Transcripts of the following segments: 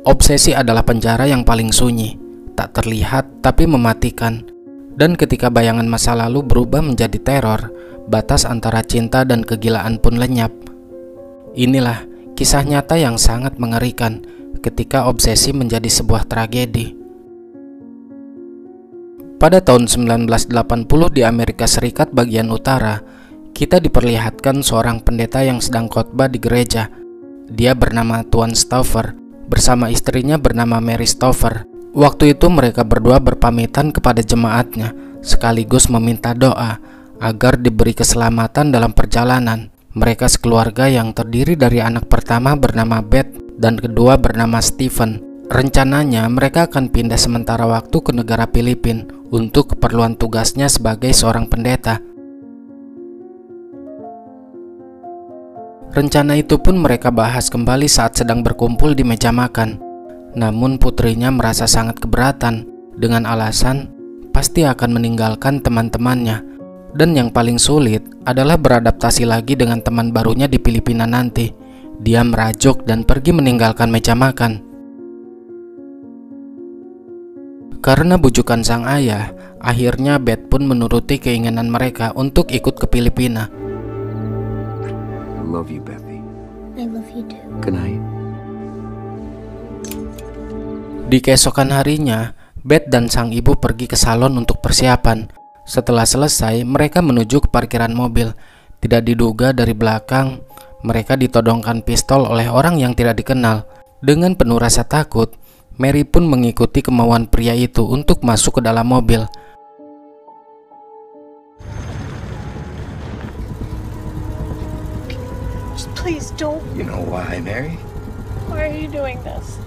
Obsesi adalah penjara yang paling sunyi, tak terlihat tapi mematikan. Dan ketika bayangan masa lalu berubah menjadi teror, batas antara cinta dan kegilaan pun lenyap. Inilah kisah nyata yang sangat mengerikan ketika obsesi menjadi sebuah tragedi. Pada tahun 1980 di Amerika Serikat bagian utara, kita diperlihatkan seorang pendeta yang sedang khotbah di gereja. Dia bernama Tuan Stauffer, bersama istrinya bernama Mary Stauffer. Waktu itu mereka berdua berpamitan kepada jemaatnya, sekaligus meminta doa agar diberi keselamatan dalam perjalanan. Mereka sekeluarga yang terdiri dari anak pertama bernama Beth dan kedua bernama Stephen. Rencananya mereka akan pindah sementara waktu ke negara Filipina untuk keperluan tugasnya sebagai seorang pendeta. Rencana itu pun mereka bahas kembali saat sedang berkumpul di meja makan. Namun putrinya merasa sangat keberatan dengan alasan pasti akan meninggalkan teman-temannya. Dan yang paling sulit adalah beradaptasi lagi dengan teman barunya di Filipina nanti. Dia merajuk dan pergi meninggalkan meja makan. Karena bujukan sang ayah, akhirnya Beth pun menuruti keinginan mereka untuk ikut ke Filipina. I love you, Bethy. I love you too. Good night. Di keesokan harinya, Beth dan sang ibu pergi ke salon untuk persiapan. Setelah selesai, mereka menuju ke parkiran mobil. Tidak diduga dari belakang, mereka ditodongkan pistol oleh orang yang tidak dikenal. Dengan penuh rasa takut, Mary pun mengikuti kemauan pria itu untuk masuk ke dalam mobil. Please don't. You know why, Mary? Why are you doing this?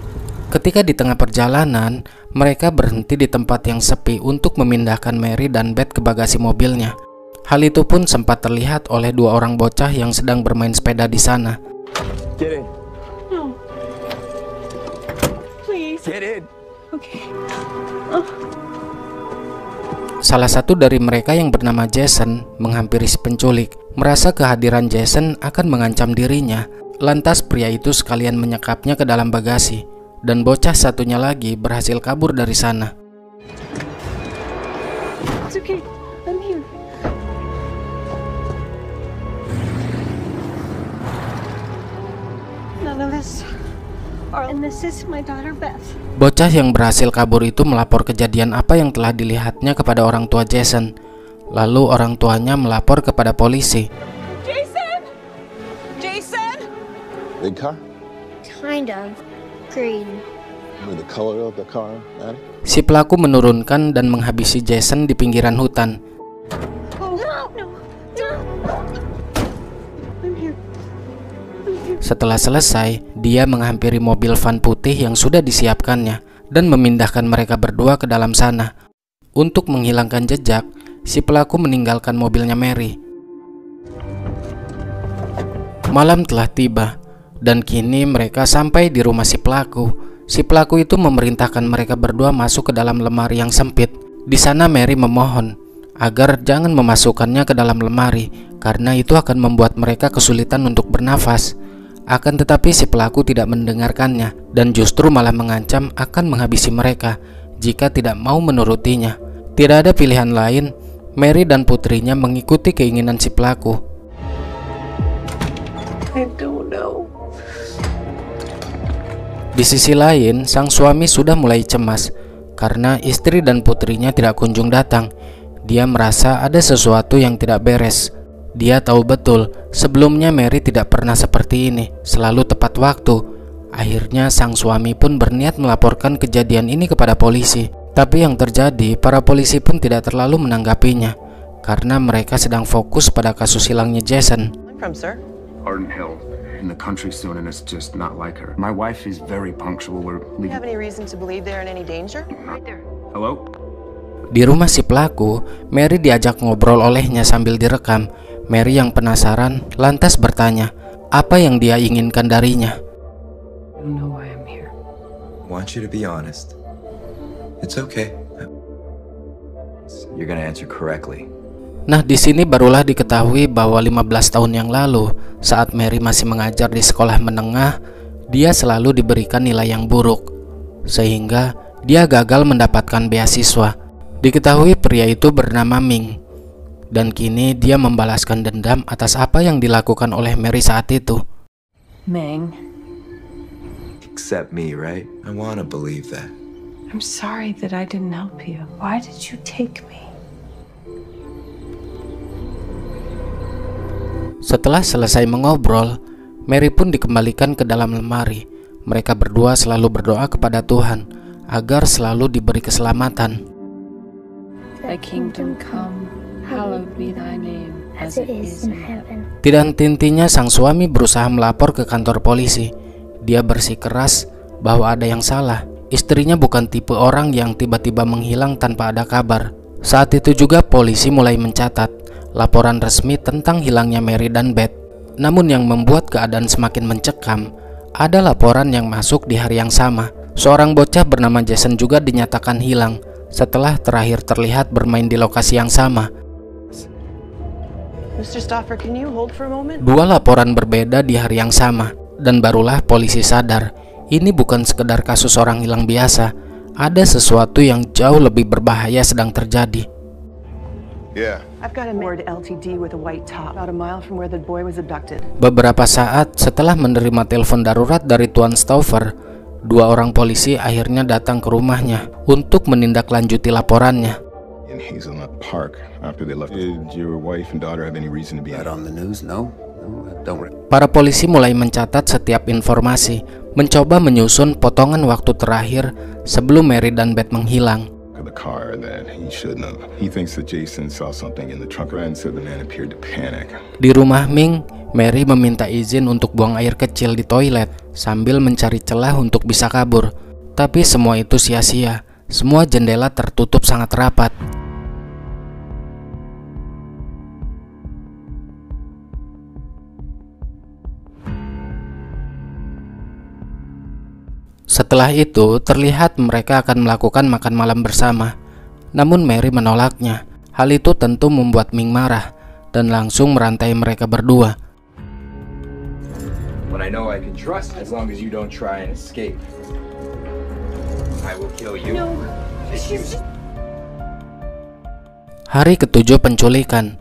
Ketika di tengah perjalanan, mereka berhenti di tempat yang sepi untuk memindahkan Mary dan Beth ke bagasi mobilnya. Hal itu pun sempat terlihat oleh dua orang bocah yang sedang bermain sepeda di sana. Get in. No. Please. Get in. Okay. Salah satu dari mereka yang bernama Jason menghampiri si penculik. Merasa kehadiran Jason akan mengancam dirinya. Lantas pria itu sekalian menyekapnya ke dalam bagasi. Dan bocah satunya lagi berhasil kabur dari sana. It's okay. I'm here. None of us are. And this is my daughter Beth. Bocah yang berhasil kabur itu melapor kejadian apa yang telah dilihatnya kepada orang tua Jason. Lalu orang tuanya melapor kepada polisi. Jason! Jason! Big car? Kind of. Green. With the color of the car, man? Si pelaku menurunkan dan menghabisi Jason di pinggiran hutan. Oh, no! No! No! I'm here. Setelah selesai, dia menghampiri mobil van putih yang sudah disiapkannya dan memindahkan mereka berdua ke dalam sana. Untuk menghilangkan jejak, si pelaku meninggalkan mobilnya Mary. Malam telah tiba, dan kini mereka sampai di rumah si pelaku. Si pelaku itu memerintahkan mereka berdua masuk ke dalam lemari yang sempit. Di sana Mary memohon agar jangan memasukkannya ke dalam lemari, karena itu akan membuat mereka kesulitan untuk bernafas. Akan tetapi si pelaku tidak mendengarkannya, dan justru malah mengancam akan menghabisi mereka jika tidak mau menurutinya. Tidak ada pilihan lain, Mary dan putrinya mengikuti keinginan si pelaku. I don't know. Di sisi lain, sang suami sudah mulai cemas karena istri dan putrinya tidak kunjung datang. Dia merasa ada sesuatu yang tidak beres. Dia tahu betul sebelumnya Mary tidak pernah seperti ini, selalu tepat waktu. Akhirnya sang suami pun berniat melaporkan kejadian ini kepada polisi. Tapi yang terjadi, para polisi pun tidak terlalu menanggapinya karena mereka sedang fokus pada kasus hilangnya Jason. From, sir? Arden Hill. In the country soon, and it's just not like her. My wife is very punctual. We're Do you leaving. have any reason to believe they're in any danger? Right there. Hello? Di rumah si pelaku, Mary diajak ngobrol olehnya sambil direkam. Mary yang penasaran lantas bertanya apa yang dia inginkan darinya. I don't know why I'm here. I want you to be honest. It's okay. You're gonna answer correctly. Nah, di sini barulah diketahui bahwa 15 tahun yang lalu, saat Mary masih mengajar di sekolah menengah, dia selalu diberikan nilai yang buruk, sehingga dia gagal mendapatkan beasiswa. Diketahui pria itu bernama Ming, dan kini dia membalaskan dendam atas apa yang dilakukan oleh Mary saat itu. Ming, Accept me, right? I want to believe that. I'm sorry that I didn't help you. Why did you take me? Setelah selesai mengobrol, Mary pun dikembalikan ke dalam lemari. Mereka berdua selalu berdoa kepada Tuhan agar selalu diberi keselamatan. Thy kingdom come, hallowed be thy name, as it is in heaven. Tidak henti-hentinya sang suami berusaha melapor ke kantor polisi. Dia bersikeras bahwa ada yang salah. Istrinya bukan tipe orang yang tiba-tiba menghilang tanpa ada kabar. Saat itu juga polisi mulai mencatat laporan resmi tentang hilangnya Mary dan Beth. Namun yang membuat keadaan semakin mencekam, ada laporan yang masuk di hari yang sama. Seorang bocah bernama Jason juga dinyatakan hilang setelah terakhir terlihat bermain di lokasi yang sama. Mr. Stauffer, can you hold for a moment? Dua laporan berbeda di hari yang sama, dan barulah polisi sadar ini bukan sekedar kasus orang hilang biasa. Ada sesuatu yang jauh lebih berbahaya sedang terjadi. Yeah. I've got a Ford LTD with a white top, about a mile from where the boy was abducted. Beberapa saat setelah menerima telepon darurat dari Tuan Stauffer, dua orang polisi akhirnya datang ke rumahnya untuk menindaklanjuti laporannya. In Hazelnut Park after they left. Did your wife and daughter have any reason to be That on the news? No, don't. Para polisi mulai mencatat setiap informasi, mencoba menyusun potongan waktu terakhir sebelum Mary dan Beth menghilang. the car that he shouldn't have. He thinks that Jason saw something in the trunk and so the man appeared to panic. Di rumah Ming, Mary meminta izin untuk buang air kecil di toilet sambil mencari celah untuk bisa kabur. Tapi semua itu sia-sia. Semua jendela tertutup sangat rapat. Setelah itu, terlihat mereka akan melakukan makan malam bersama. Namun Mary menolaknya. Hal itu tentu membuat Ming marah dan langsung merantai mereka berdua. But I know I can trust as long as you don't try and escape. I will kill you. No. Hari ketujuh penculikan.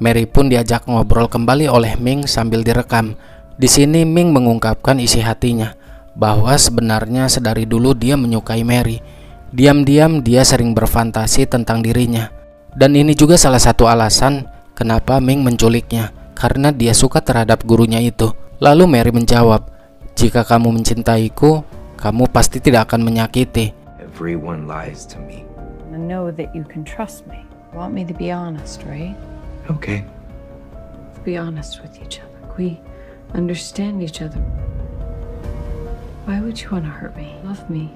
Mary pun diajak ngobrol kembali oleh Ming sambil direkam. Di sini Ming mengungkapkan isi hatinya, bahwa sebenarnya sedari dulu dia menyukai Mary. Diam-diam dia sering berfantasi tentang dirinya. Dan ini juga salah satu alasan kenapa Ming menculiknya, karena dia suka terhadap gurunya itu. Lalu Mary menjawab, "Jika kamu mencintaiku, kamu pasti tidak akan menyakiti." Everyone lies to me. I know that you can trust me. You want me to be honest, right? Okay. Let's be honest with each other. We understand each other. Why would you want to hurt me? Love me.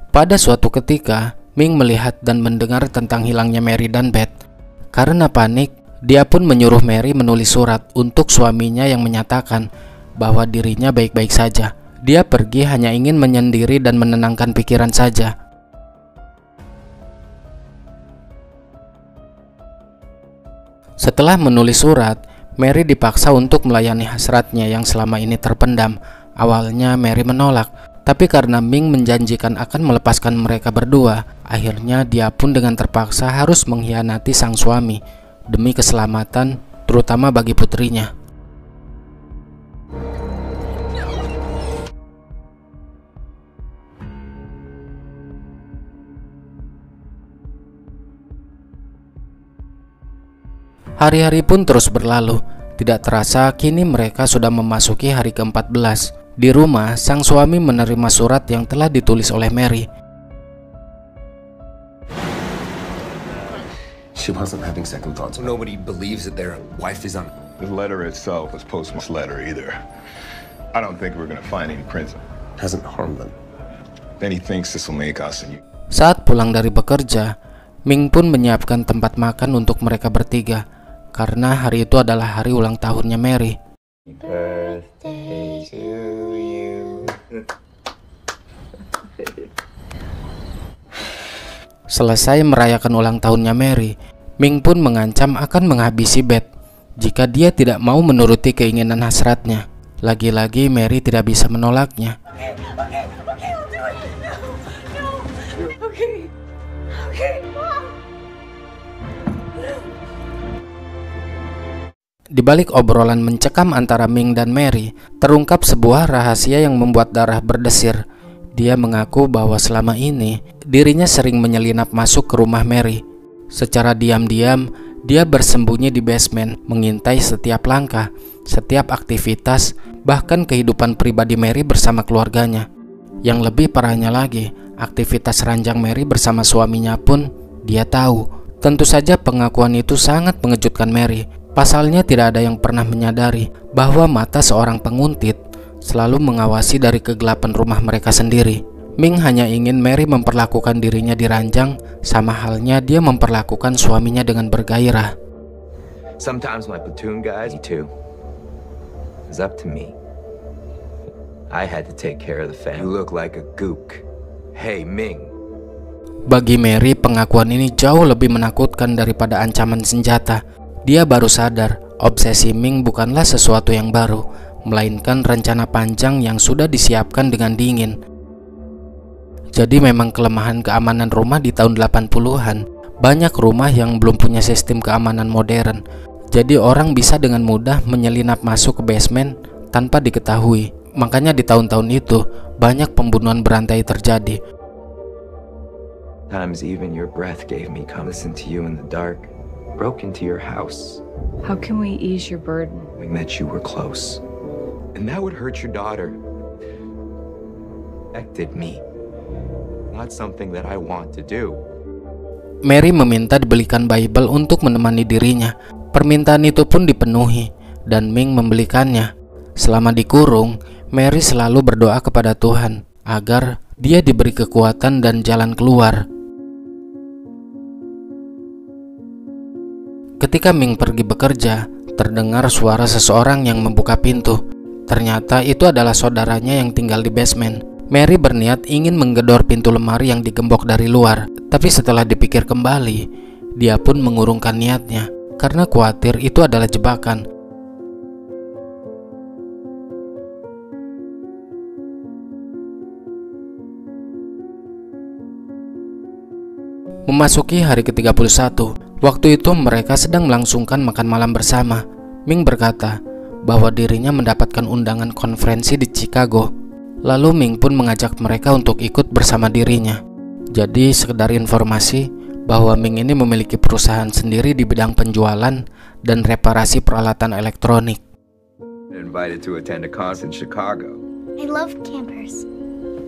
Pada suatu ketika, Ming melihat dan mendengar tentang hilangnya Mary dan Beth. Karena panik, dia pun menyuruh Mary menulis surat untuk suaminya yang menyatakan bahwa dirinya baik-baik saja. Dia pergi hanya ingin menyendiri dan menenangkan pikiran saja. Setelah menulis surat, Mary dipaksa untuk melayani hasratnya yang selama ini terpendam. Awalnya Mary menolak, tapi karena Ming menjanjikan akan melepaskan mereka berdua, akhirnya dia pun dengan terpaksa harus mengkhianati sang suami demi keselamatan, terutama bagi putrinya. Hari-hari pun terus berlalu. Tidak terasa kini mereka sudah memasuki hari ke-14. Di rumah, sang suami menerima surat yang telah ditulis oleh Mary. She wasn't having second thoughts. Nobody believes that their wife is on. The letter itself was postman's letter either. I don't think we're gonna find any prints. Hasn't harmed them. Then he thinks this will make us and you. Saat pulang dari bekerja, Ming pun menyiapkan tempat makan untuk mereka bertiga, karena hari itu adalah hari ulang tahunnya Mary. Birthday to you. Selesai merayakan ulang tahunnya Mary, Ming pun mengancam akan menghabisi Beth jika dia tidak mau menuruti keinginan hasratnya. Lagi-lagi Mary tidak bisa menolaknya. Di balik obrolan mencekam antara Ming dan Mary, terungkap sebuah rahasia yang membuat darah berdesir. Dia mengaku bahwa selama ini dirinya sering menyelinap masuk ke rumah Mary. Secara diam-diam, dia bersembunyi di basement, mengintai setiap langkah, setiap aktivitas, bahkan kehidupan pribadi Mary bersama keluarganya. Yang lebih parahnya lagi, aktivitas ranjang Mary bersama suaminya pun dia tahu. Tentu saja pengakuan itu sangat mengejutkan Mary. Pasalnya tidak ada yang pernah menyadari bahwa mata seorang penguntit selalu mengawasi dari kegelapan rumah mereka sendiri. Ming hanya ingin Mary memperlakukan dirinya di ranjang, sama halnya dia memperlakukan suaminya dengan bergairah. Sometimes my platoon guys too. It's up to me. I had to take care of the family. You look like a gook. Hey Ming. Bagi Mary, pengakuan ini jauh lebih menakutkan daripada ancaman senjata. Dia baru sadar, obsesi Ming bukanlah sesuatu yang baru, melainkan rencana panjang yang sudah disiapkan dengan dingin. Jadi memang kelemahan keamanan rumah di tahun 80-an. Banyak rumah yang belum punya sistem keamanan modern. Jadi orang bisa dengan mudah menyelinap masuk ke basement tanpa diketahui. Makanya di tahun-tahun itu banyak pembunuhan berantai terjadi. Times even your breath gave me come listen to you in the dark. Broke into your house. How can we ease your burden? Knowing that you were close. And that would hurt your daughter. Affected me. Not something that I want to do. Mary meminta dibelikan Bible untuk menemani dirinya. Permintaan itu pun dipenuhi dan Ming membelikannya. Selama dikurung, Mary selalu berdoa kepada Tuhan agar dia diberi kekuatan dan jalan keluar. Ketika Ming pergi bekerja, terdengar suara seseorang yang membuka pintu. Ternyata itu adalah saudaranya yang tinggal di basement. Mary berniat ingin menggedor pintu lemari yang digembok dari luar. Tapi setelah dipikir kembali, dia pun mengurungkan niatnya karena khawatir itu adalah jebakan. Memasuki hari ke-31, waktu itu mereka sedang melangsungkan makan malam bersama. Ming berkata bahwa dirinya mendapatkan undangan konferensi di Chicago. Lalu Ming pun mengajak mereka untuk ikut bersama dirinya. Jadi sekedar informasi bahwa Ming ini memiliki perusahaan sendiri di bidang penjualan dan reparasi peralatan elektronik. Invited to attend a concert in Chicago. I love campers.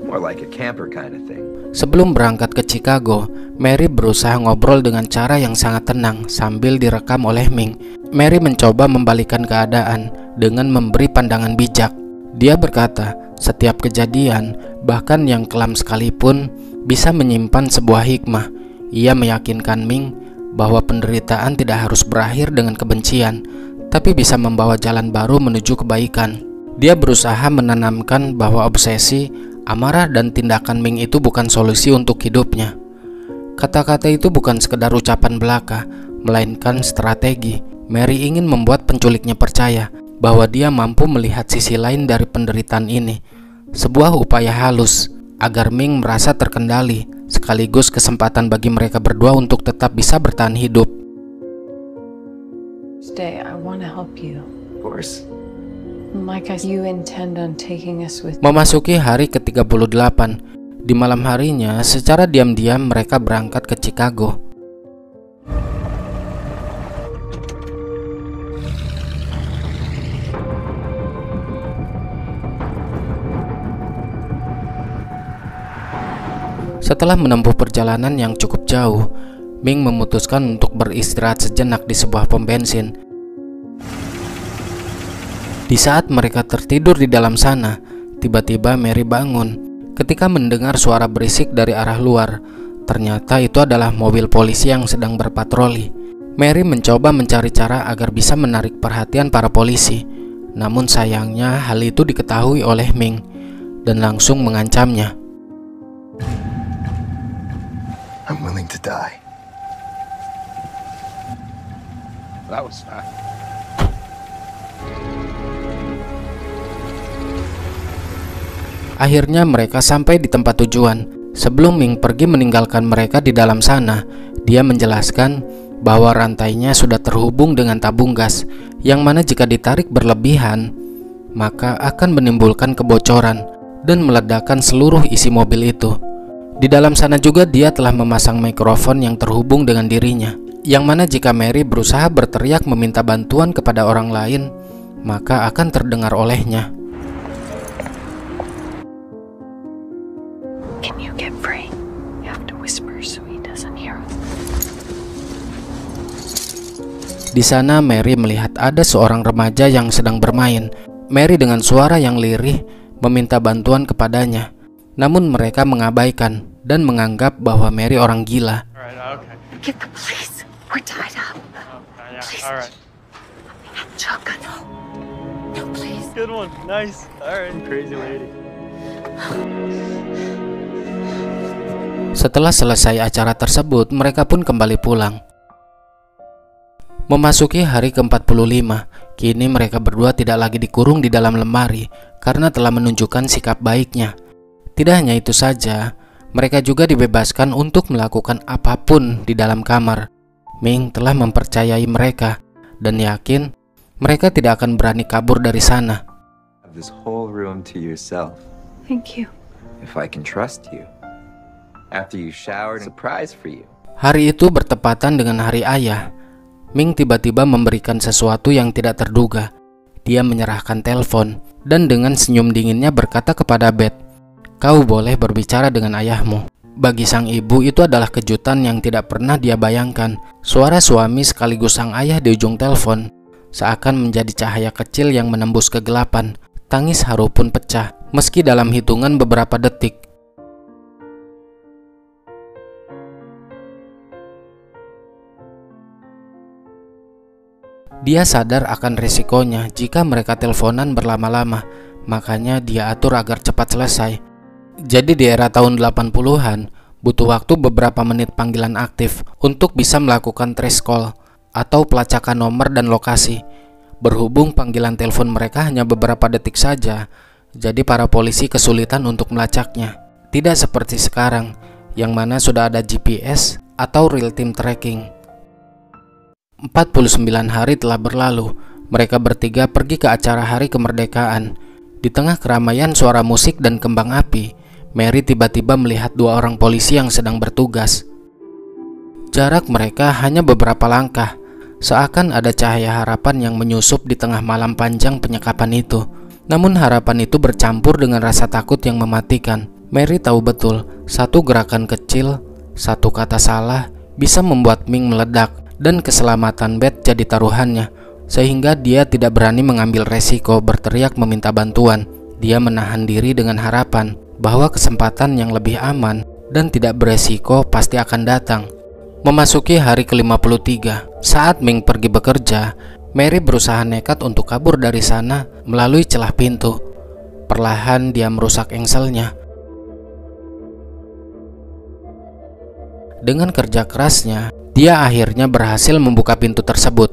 More like a camper kind of thing. Sebelum berangkat ke Chicago, Mary berusaha ngobrol dengan cara yang sangat tenang sambil direkam oleh Ming. Mary mencoba membalikan keadaan dengan memberi pandangan bijak. Dia berkata, setiap kejadian, bahkan yang kelam sekalipun, bisa menyimpan sebuah hikmah. Ia meyakinkan Ming bahwa penderitaan tidak harus berakhir dengan kebencian, tapi bisa membawa jalan baru menuju kebaikan. Dia berusaha menanamkan bahwa obsesi, amarah dan tindakan Ming itu bukan solusi untuk hidupnya. Kata-kata itu bukan sekedar ucapan belaka, melainkan strategi. Mary ingin membuat penculiknya percaya bahwa dia mampu melihat sisi lain dari penderitaan ini. Sebuah upaya halus agar Ming merasa terkendali, sekaligus kesempatan bagi mereka berdua untuk tetap bisa bertahan hidup. Stay, I want to help you. Of course. Like you intend on taking us with. Memasuki hari ke-38, di malam harinya secara diam-diam mereka berangkat ke Chicago. Setelah menempuh perjalanan yang cukup jauh, Ming memutuskan untuk beristirahat sejenak di sebuah pom bensin. Di saat mereka tertidur di dalam sana, tiba-tiba Mary bangun ketika mendengar suara berisik dari arah luar. Ternyata itu adalah mobil polisi yang sedang berpatroli. Mary mencoba mencari cara agar bisa menarik perhatian para polisi. Namun sayangnya hal itu diketahui oleh Ming dan langsung mengancamnya. I'm willing to die. That was fast. Akhirnya mereka sampai di tempat tujuan. Sebelum Ming pergi meninggalkan mereka di dalam sana, dia menjelaskan bahwa rantainya sudah terhubung dengan tabung gas, yang mana jika ditarik berlebihan, maka akan menimbulkan kebocoran dan meledakkan seluruh isi mobil itu. Di dalam sana juga dia telah memasang mikrofon yang terhubung dengan dirinya, yang mana jika Mary berusaha berteriak meminta bantuan kepada orang lain, maka akan terdengar olehnya. Can you get free? You have to whisper so he doesn't hear us. Di sana Mary melihat ada seorang remaja yang sedang bermain. Mary dengan suara yang lirih meminta bantuan kepadanya, namun mereka mengabaikan dan menganggap bahwa Mary orang gila. Get the police. We're tied up. Please. Shotgun. No, please. Good one. Nice. All right, crazy lady. Setelah selesai acara tersebut, mereka pun kembali pulang. Memasuki hari ke-45, kini mereka berdua tidak lagi dikurung di dalam lemari karena telah menunjukkan sikap baiknya. Tidak hanya itu saja, mereka juga dibebaskan untuk melakukan apapun di dalam kamar. Ming telah mempercayai mereka dan yakin mereka tidak akan berani kabur dari sana. This whole room to yourself. Thank you. If I can trust you. After you showered, surprise for you. Hari itu bertepatan dengan hari ayah. Ming tiba-tiba memberikan sesuatu yang tidak terduga. Dia menyerahkan telepon dan dengan senyum dinginnya berkata kepada Beth, "Kau boleh berbicara dengan ayahmu." Bagi sang ibu itu adalah kejutan yang tidak pernah dia bayangkan. Suara suami sekaligus sang ayah di ujung telepon seakan menjadi cahaya kecil yang menembus kegelapan. Tangis haru pun pecah, meski dalam hitungan beberapa detik. Dia sadar akan risikonya jika mereka teleponan berlama-lama, makanya dia atur agar cepat selesai. Jadi di era tahun 80-an, butuh waktu beberapa menit panggilan aktif untuk bisa melakukan trace call atau pelacakan nomor dan lokasi. Berhubung panggilan telepon mereka hanya beberapa detik saja, jadi para polisi kesulitan untuk melacaknya. Tidak seperti sekarang, yang mana sudah ada GPS atau real time tracking. 49 hari telah berlalu, mereka bertiga pergi ke acara Hari Kemerdekaan. Di tengah keramaian suara musik dan kembang api, Mary tiba-tiba melihat dua orang polisi yang sedang bertugas. Jarak mereka hanya beberapa langkah, seakan ada cahaya harapan yang menyusup di tengah malam panjang penyekapan itu. Namun harapan itu bercampur dengan rasa takut yang mematikan. Mary tahu betul, satu gerakan kecil, satu kata salah bisa membuat Ming meledak, dan keselamatan Beth jadi taruhannya, sehingga dia tidak berani mengambil resiko berteriak meminta bantuan. Dia menahan diri dengan harapan bahwa kesempatan yang lebih aman dan tidak beresiko pasti akan datang. Memasuki hari ke-53, saat Ming pergi bekerja, Mary berusaha nekat untuk kabur dari sana melalui celah pintu. Perlahan dia merusak engselnya. Dengan kerja kerasnya, dia akhirnya berhasil membuka pintu tersebut.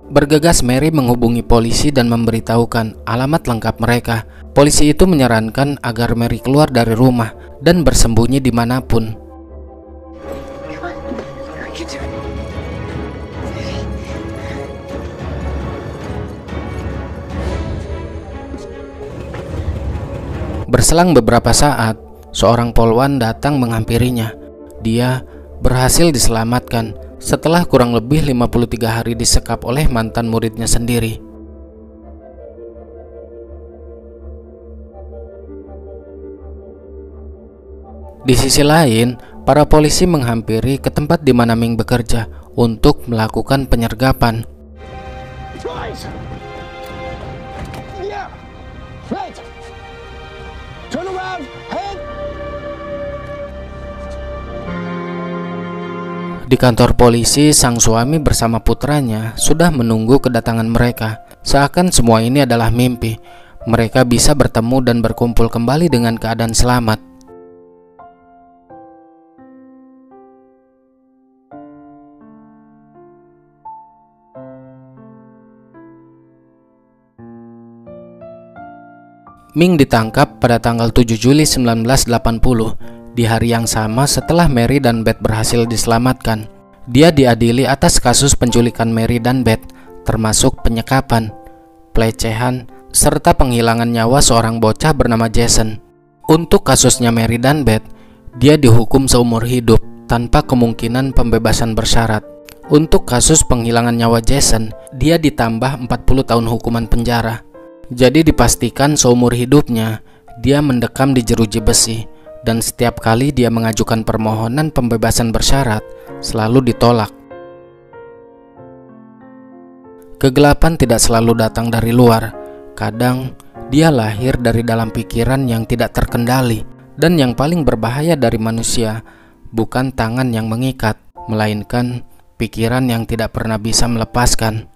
Bergegas Mary menghubungi polisi dan memberitahukan alamat lengkap mereka. Polisi itu menyarankan agar Mary keluar dari rumah dan bersembunyi dimanapun. Berselang beberapa saat, seorang polwan datang menghampirinya. Dia berhasil diselamatkan setelah kurang lebih 53 hari disekap oleh mantan muridnya sendiri. Di sisi lain, para polisi menghampiri ke tempat di mana Ming bekerja untuk melakukan penyergapan. Di kantor polisi, sang suami bersama putranya sudah menunggu kedatangan mereka. Seakan semua ini adalah mimpi. Mereka bisa bertemu dan berkumpul kembali dengan keadaan selamat. Ming ditangkap pada tanggal 7 Juli 1980, di hari yang sama setelah Mary dan Beth berhasil diselamatkan. Dia diadili atas kasus penculikan Mary dan Beth, termasuk penyekapan, pelecehan, serta penghilangan nyawa seorang bocah bernama Jason. Untuk kasusnya Mary dan Beth, dia dihukum seumur hidup tanpa kemungkinan pembebasan bersyarat. Untuk kasus penghilangan nyawa Jason, dia ditambah 40 tahun hukuman penjara. Jadi dipastikan seumur hidupnya dia mendekam di jeruji besi, dan setiap kali dia mengajukan permohonan pembebasan bersyarat selalu ditolak. Kegelapan tidak selalu datang dari luar. Kadang dia lahir dari dalam pikiran yang tidak terkendali, dan yang paling berbahaya dari manusia bukan tangan yang mengikat, melainkan pikiran yang tidak pernah bisa melepaskan.